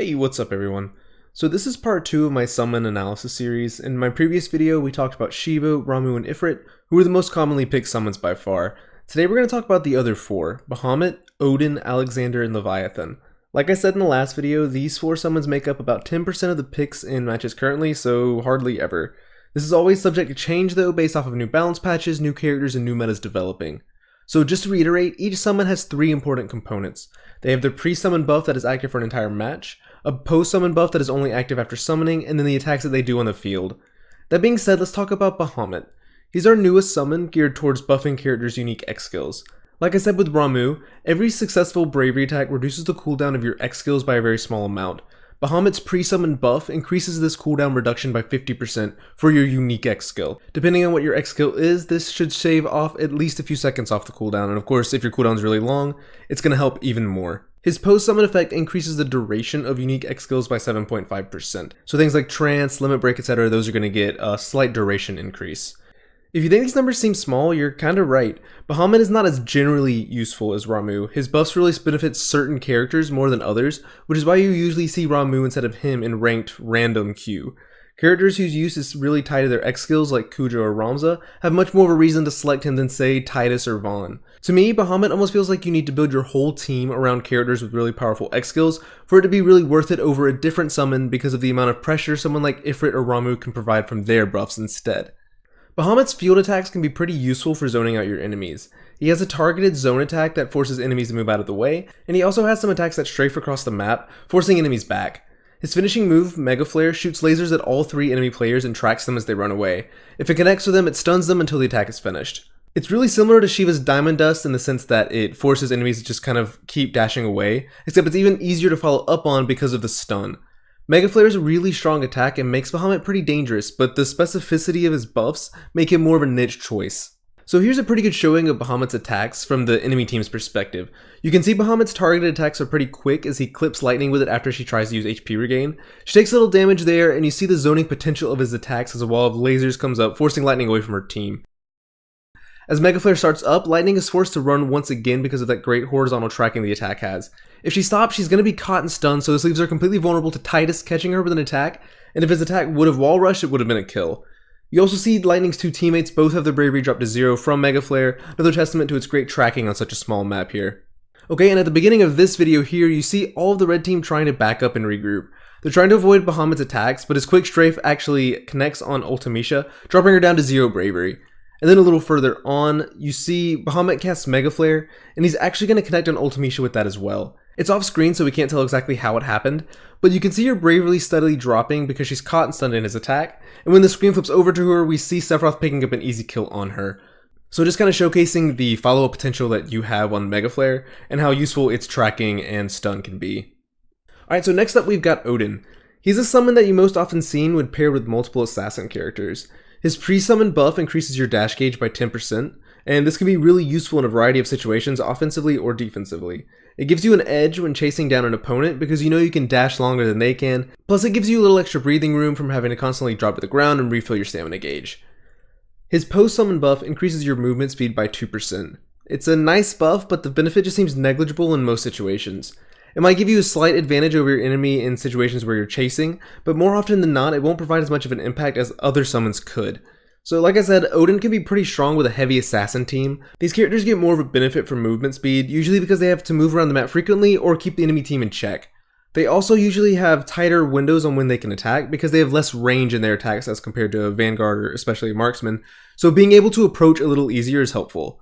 Hey, what's up everyone? So this is part 2 of my summon analysis series. In my previous video we talked about Shiva, Ramuh, and Ifrit, who are the most commonly picked summons by far. Today we're going to talk about the other 4, Bahamut, Odin, Alexander, and Leviathan. Like I said in the last video, these 4 summons make up about 10% of the picks in matches currently, so hardly ever. This is always subject to change though, based off of new balance patches, new characters, and new metas developing. So just to reiterate, each summon has 3 important components. They have their pre-summon buff that is active for an entire match, a post-summon buff that is only active after summoning, and then the attacks that they do on the field. That being said, let's talk about Bahamut. He's our newest summon geared towards buffing characters' unique X skills. Like I said with Ramuh, every successful bravery attack reduces the cooldown of your X skills by a very small amount. Bahamut's pre-summon buff increases this cooldown reduction by 50% for your unique X skill. Depending on what your X skill is, this should shave off at least a few seconds off the cooldown, and of course if your cooldown is really long, it's going to help even more. His post-summon effect increases the duration of unique X skills by 7.5%. So things like Trance, Limit Break, etc., those are going to get a slight duration increase. If you think these numbers seem small, you're kinda right. Bahamut is not as generally useful as Ramuh. His buffs really benefit certain characters more than others, which is why you usually see Ramuh instead of him in ranked random queue. Characters whose use is really tied to their X skills like Kuja or Ramza have much more of a reason to select him than say Titus or Vaughn. To me, Bahamut almost feels like you need to build your whole team around characters with really powerful X skills for it to be really worth it over a different summon because of the amount of pressure someone like Ifrit or Ramuh can provide from their buffs instead. Bahamut's field attacks can be pretty useful for zoning out your enemies. He has a targeted zone attack that forces enemies to move out of the way, and he also has some attacks that strafe across the map, forcing enemies back. His finishing move, Mega Flare, shoots lasers at all 3 enemy players and tracks them as they run away. If it connects with them, it stuns them until the attack is finished. It's really similar to Shiva's Diamond Dust in the sense that it forces enemies to just kind of keep dashing away, except it's even easier to follow up on because of the stun. Mega Flare is a really strong attack and makes Bahamut pretty dangerous, but the specificity of his buffs make him more of a niche choice. So here's a pretty good showing of Bahamut's attacks from the enemy team's perspective. You can see Bahamut's targeted attacks are pretty quick as he clips lightning with it after she tries to use HP regain. She takes a little damage there, and you see the zoning potential of his attacks as a wall of lasers comes up, forcing lightning away from her team. As Mega Flare starts up, lightning is forced to run once again because of that great horizontal tracking the attack has. If she stops, she's going to be caught and stunned, so this leaves her completely vulnerable to Titus catching her with an attack, and if his attack would have wall rushed, it would have been a kill. You also see Lightning's 2 teammates both have their bravery dropped to 0 from Mega Flare, another testament to its great tracking on such a small map here. Okay, and at the beginning of this video here, you see all of the red team trying to back up and regroup. They're trying to avoid Bahamut's attacks, but his quick strafe actually connects on Ultimisha, dropping her down to 0 bravery. And then a little further on, you see Bahamut casts Mega Flare, and he's actually going to connect on Ultimisha with that as well. It's off screen so we can't tell exactly how it happened, but you can see her bravely steadily dropping because she's caught and stunned in his attack, and when the screen flips over to her, we see Sephiroth picking up an easy kill on her. So just kind of showcasing the follow-up potential that you have on Mega Flare, and how useful its tracking and stun can be. Alright, so next up we've got Odin. He's a summon that you most often seen when paired with multiple assassin characters. His pre-summon buff increases your dash gauge by 10%, and this can be really useful in a variety of situations, offensively or defensively. It gives you an edge when chasing down an opponent because you know you can dash longer than they can, plus it gives you a little extra breathing room from having to constantly drop to the ground and refill your stamina gauge. His post-summon buff increases your movement speed by 2%. It's a nice buff, but the benefit just seems negligible in most situations. It might give you a slight advantage over your enemy in situations where you're chasing, but more often than not, it won't provide as much of an impact as other summons could. So like I said, Odin can be pretty strong with a heavy assassin team. These characters get more of a benefit from movement speed, usually because they have to move around the map frequently or keep the enemy team in check. They also usually have tighter windows on when they can attack because they have less range in their attacks as compared to a Vanguard or especially a Marksman, so being able to approach a little easier is helpful.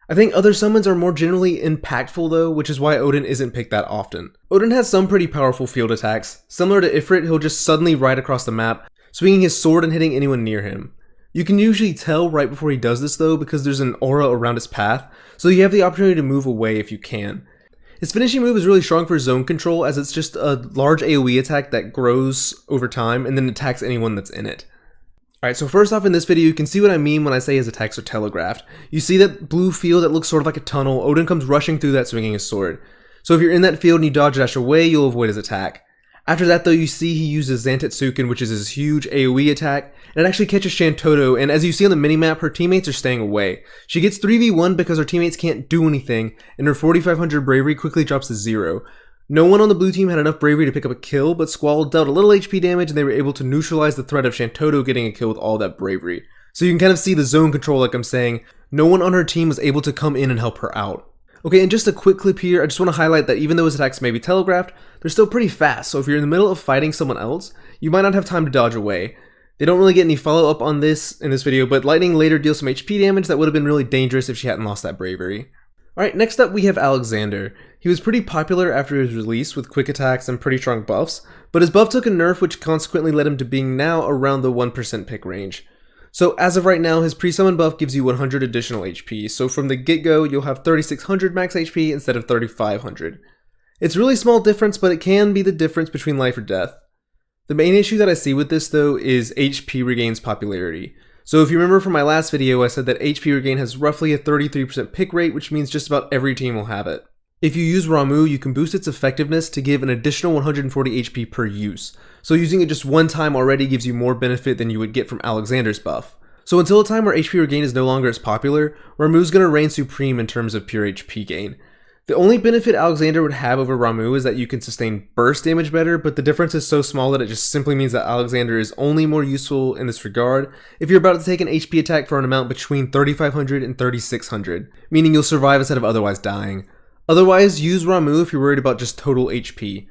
I think other summons are more generally impactful though, which is why Odin isn't picked that often. Odin has some pretty powerful field attacks. Similar to Ifrit, he'll just suddenly ride across the map, swinging his sword and hitting anyone near him. You can usually tell right before he does this though because there's an aura around his path, so you have the opportunity to move away if you can. His finishing move is really strong for zone control as it's just a large AoE attack that grows over time and then attacks anyone that's in it. Alright, so first off in this video you can see what I mean when I say his attacks are telegraphed. You see that blue field that looks sort of like a tunnel. Odin comes rushing through that swinging his sword. So if you're in that field and you dodge dash away, you'll avoid his attack. After that though, you see he uses Zantetsuken, which is his huge AoE attack, and it actually catches Shantoto, and as you see on the minimap, her teammates are staying away. She gets 3v1 because her teammates can't do anything, and her 4500 bravery quickly drops to 0. No one on the blue team had enough bravery to pick up a kill, but Squall dealt a little HP damage and they were able to neutralize the threat of Shantoto getting a kill with all that bravery. So you can kind of see the zone control, like I'm saying. No one on her team was able to come in and help her out. Okay, and just a quick clip here, I just want to highlight that even though his attacks may be telegraphed, they're still pretty fast, so if you're in the middle of fighting someone else, you might not have time to dodge away. They don't really get any follow-up on this in this video, but Lightning later deals some HP damage that would have been really dangerous if she hadn't lost that bravery. Alright, next up we have Alexander. He was pretty popular after his release with quick attacks and pretty strong buffs, but his buff took a nerf which consequently led him to being now around the 1% pick range. So as of right now, his pre-summon buff gives you 100 additional HP, so from the get-go you'll have 3600 max HP instead of 3500. It's a really small difference, but it can be the difference between life or death. The main issue that I see with this though is HP regain's popularity. So if you remember from my last video, I said that HP regain has roughly a 33% pick rate, which means just about every team will have it. If you use Ramuh, you can boost its effectiveness to give an additional 140 HP per use. So using it just one time already gives you more benefit than you would get from Alexander's buff. So until a time where HP regain is no longer as popular, Ramuh's going to reign supreme in terms of pure HP gain. The only benefit Alexander would have over Ramuh is that you can sustain burst damage better, but the difference is so small that it just simply means that Alexander is only more useful in this regard if you're about to take an HP attack for an amount between 3500 and 3600, meaning you'll survive instead of otherwise dying. Otherwise, use Ramuh if you're worried about just total HP.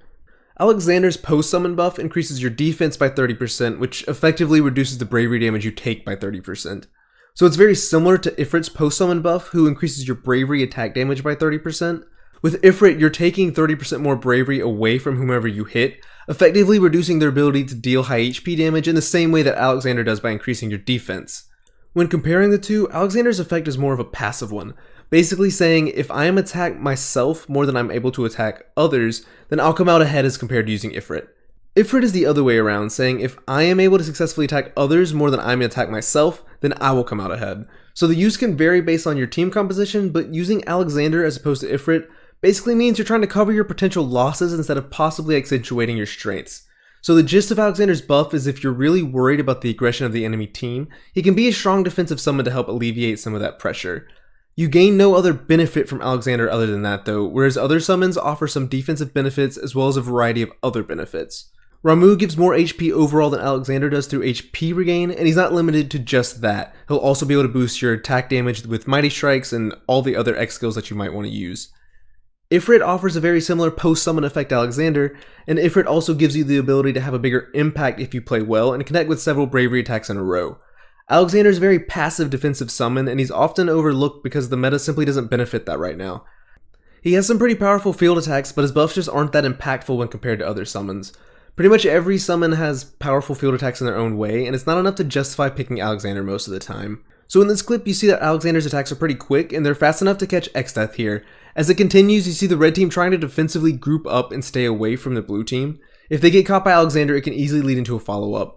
Alexander's post-summon buff increases your defense by 30%, which effectively reduces the bravery damage you take by 30%. So it's very similar to Ifrit's post-summon buff, who increases your bravery attack damage by 30%. With Ifrit, you're taking 30% more bravery away from whomever you hit, effectively reducing their ability to deal high HP damage in the same way that Alexander does by increasing your defense. When comparing the two, Alexander's effect is more of a passive one, basically saying if I am attacked myself more than I'm able to attack others, then I'll come out ahead as compared to using Ifrit. Ifrit is the other way around, saying if I am able to successfully attack others more than I'm able to attack myself, then I will come out ahead. So the use can vary based on your team composition, but using Alexander as opposed to Ifrit basically means you're trying to cover your potential losses instead of possibly accentuating your strengths. So the gist of Alexander's buff is if you're really worried about the aggression of the enemy team, he can be a strong defensive summon to help alleviate some of that pressure. You gain no other benefit from Alexander other than that though, whereas other summons offer some defensive benefits as well as a variety of other benefits. Ramuh gives more HP overall than Alexander does through HP regain, and he's not limited to just that. He'll also be able to boost your attack damage with Mighty Strikes and all the other X skills that you might want to use. Ifrit offers a very similar post-summon effect to Alexander, and Ifrit also gives you the ability to have a bigger impact if you play well and connect with several bravery attacks in a row. Alexander's a very passive defensive summon, and he's often overlooked because the meta simply doesn't benefit that right now. He has some pretty powerful field attacks, but his buffs just aren't that impactful when compared to other summons. Pretty much every summon has powerful field attacks in their own way, and it's not enough to justify picking Alexander most of the time. So in this clip, you see that Alexander's attacks are pretty quick, and they're fast enough to catch X-Death here. As it continues, you see the red team trying to defensively group up and stay away from the blue team. If they get caught by Alexander, it can easily lead into a follow-up.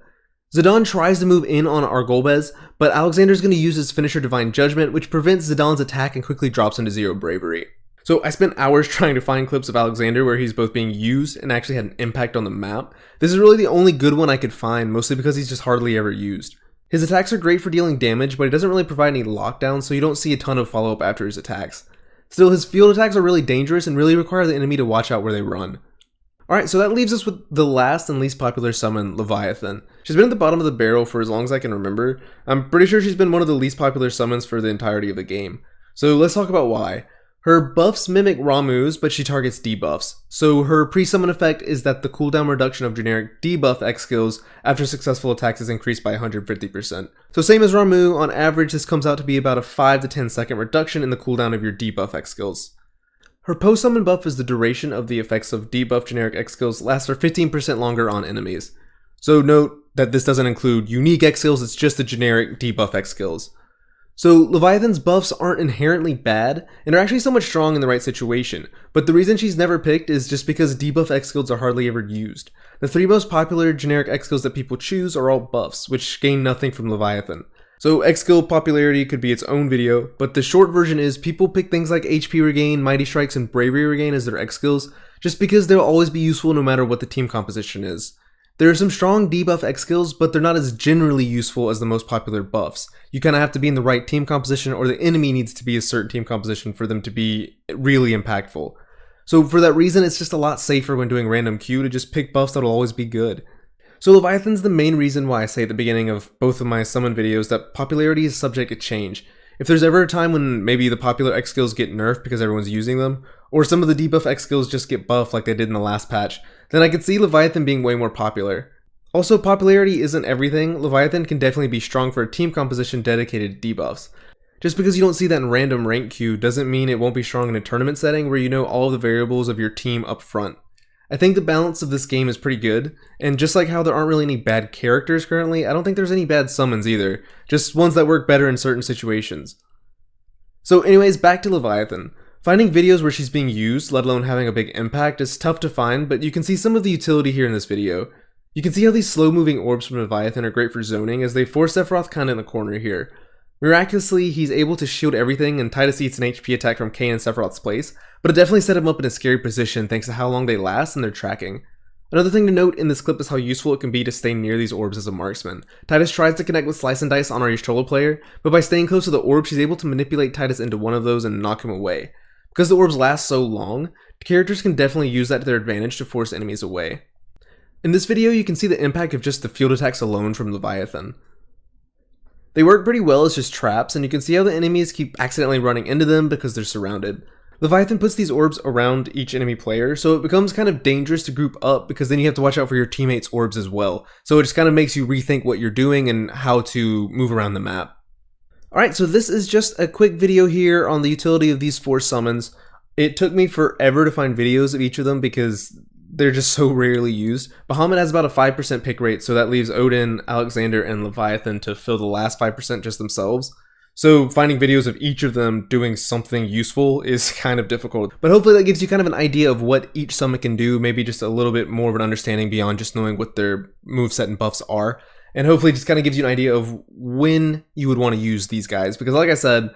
Zidane tries to move in on Argolbez, but Alexander's going to use his finisher Divine Judgment, which prevents Zidane's attack and quickly drops him to 0 bravery. So I spent hours trying to find clips of Alexander where he's both being used and actually had an impact on the map. This is really the only good one I could find, mostly because he's just hardly ever used. His attacks are great for dealing damage, but he doesn't really provide any lockdown, so you don't see a ton of follow-up after his attacks. Still, his field attacks are really dangerous and really require the enemy to watch out where they run. Alright, so that leaves us with the last and least popular summon, Leviathan. She's been at the bottom of the barrel for as long as I can remember. I'm pretty sure she's been one of the least popular summons for the entirety of the game. So let's talk about why. Her buffs mimic Ramuh's, but she targets debuffs. So her pre-summon effect is that the cooldown reduction of generic debuff X skills after successful attacks is increased by 150%. So same as Ramuh, on average this comes out to be about a 5 to 10 second reduction in the cooldown of your debuff X skills. Her post-summon buff is the duration of the effects of debuff generic X skills lasts for 15% longer on enemies. So note that this doesn't include unique X skills, it's just the generic debuff X skills. So Leviathan's buffs aren't inherently bad, and are actually somewhat strong in the right situation, but the reason she's never picked is just because debuff X skills are hardly ever used. The 3 most popular generic X skills that people choose are all buffs, which gain nothing from Leviathan. So X skill popularity could be its own video, but the short version is people pick things like HP regain, Mighty Strikes, and Bravery regain as their X skills, just because they'll always be useful no matter what the team composition is. There are some strong debuff X skills, but they're not as generally useful as the most popular buffs. You kind of have to be in the right team composition, or the enemy needs to be a certain team composition for them to be really impactful. So for that reason, it's just a lot safer when doing random Q to just pick buffs that'll always be good. So Leviathan's the main reason why I say at the beginning of both of my summon videos that popularity is subject to change. If there's ever a time when maybe the popular X skills get nerfed because everyone's using them, or some of the debuff X skills just get buffed like they did in the last patch, then I could see Leviathan being way more popular. Also, popularity isn't everything. Leviathan can definitely be strong for a team composition dedicated to debuffs. Just because you don't see that in random rank queue doesn't mean it won't be strong in a tournament setting where you know all of the variables of your team up front. I think the balance of this game is pretty good, and just like how there aren't really any bad characters currently, I don't think there's any bad summons either, just ones that work better in certain situations. So anyways, back to Leviathan. Finding videos where she's being used, let alone having a big impact, is tough to find, but you can see some of the utility here in this video. You can see how these slow moving orbs from Leviathan are great for zoning as they force Sephiroth kinda in the corner here. Miraculously, he's able to shield everything and Titus eats an HP attack from Kain in Sephiroth's place, but it definitely set him up in a scary position thanks to how long they last and their tracking. Another thing to note in this clip is how useful it can be to stay near these orbs as a marksman. Titus tries to connect with Slice and Dice on our Y'shtola player, but by staying close to the orb, she's able to manipulate Titus into one of those and knock him away. Because the orbs last so long, characters can definitely use that to their advantage to force enemies away. In this video, you can see the impact of just the field attacks alone from Leviathan. They work pretty well as just traps, and you can see how the enemies keep accidentally running into them because they're surrounded. Leviathan puts these orbs around each enemy player, so it becomes kind of dangerous to group up because then you have to watch out for your teammates' orbs as well. So it just kind of makes you rethink what you're doing and how to move around the map. Alright, so this is just a quick video here on the utility of these 4 summons. It took me forever to find videos of each of them because they're just so rarely used. Bahamut has about a 5% pick rate, so that leaves Odin, Alexander, and Leviathan to fill the last 5% just themselves. So finding videos of each of them doing something useful is kind of difficult. But hopefully that gives you kind of an idea of what each summon can do, maybe just a little bit more of an understanding beyond just knowing what their moveset and buffs are. And hopefully just kind of gives you an idea of when you would want to use these guys. Because like I said,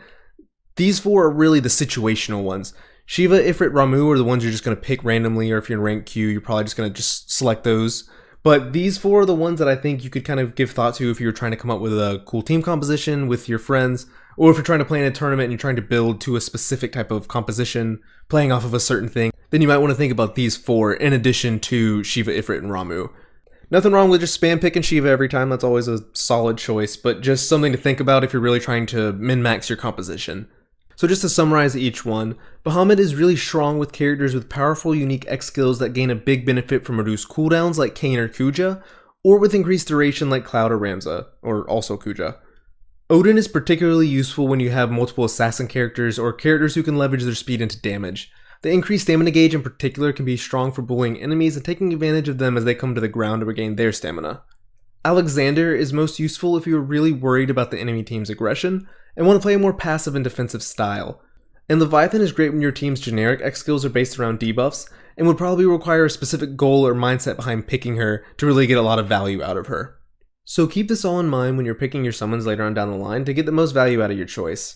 these 4 are really the situational ones. Shiva, Ifrit, Ramuh are the ones you're just going to pick randomly, or if you're in rank Q, you're probably just going to just select those. But these 4 are the ones that I think you could kind of give thought to if you were trying to come up with a cool team composition with your friends, or if you're trying to play in a tournament and you're trying to build to a specific type of composition, playing off of a certain thing, then you might want to think about these 4 in addition to Shiva, Ifrit, and Ramuh. Nothing wrong with just spam picking Shiva every time, that's always a solid choice, but just something to think about if you're really trying to min-max your composition. So just to summarize each one, Bahamut is really strong with characters with powerful unique X skills that gain a big benefit from reduced cooldowns like Kain or Kuja, or with increased duration like Cloud or Ramza, or also Kuja. Odin is particularly useful when you have multiple assassin characters or characters who can leverage their speed into damage. The increased stamina gauge in particular can be strong for bullying enemies and taking advantage of them as they come to the ground to regain their stamina. Alexander is most useful if you are really worried about the enemy team's aggression and want to play a more passive and defensive style. And Leviathan is great when your team's generic X skills are based around debuffs and would probably require a specific goal or mindset behind picking her to really get a lot of value out of her. So keep this all in mind when you're picking your summons later on down the line to get the most value out of your choice.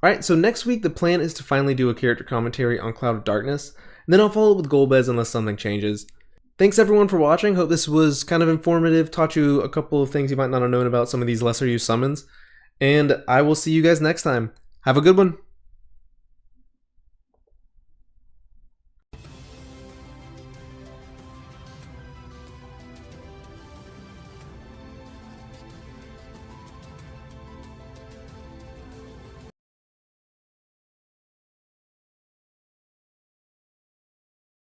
Alright, so next week the plan is to finally do a character commentary on Cloud of Darkness, and then I'll follow up with Golbez unless something changes. Thanks everyone for watching, hope this was kind of informative, taught you a couple of things you might not have known about some of these lesser used summons, and I will see you guys next time. Have a good one!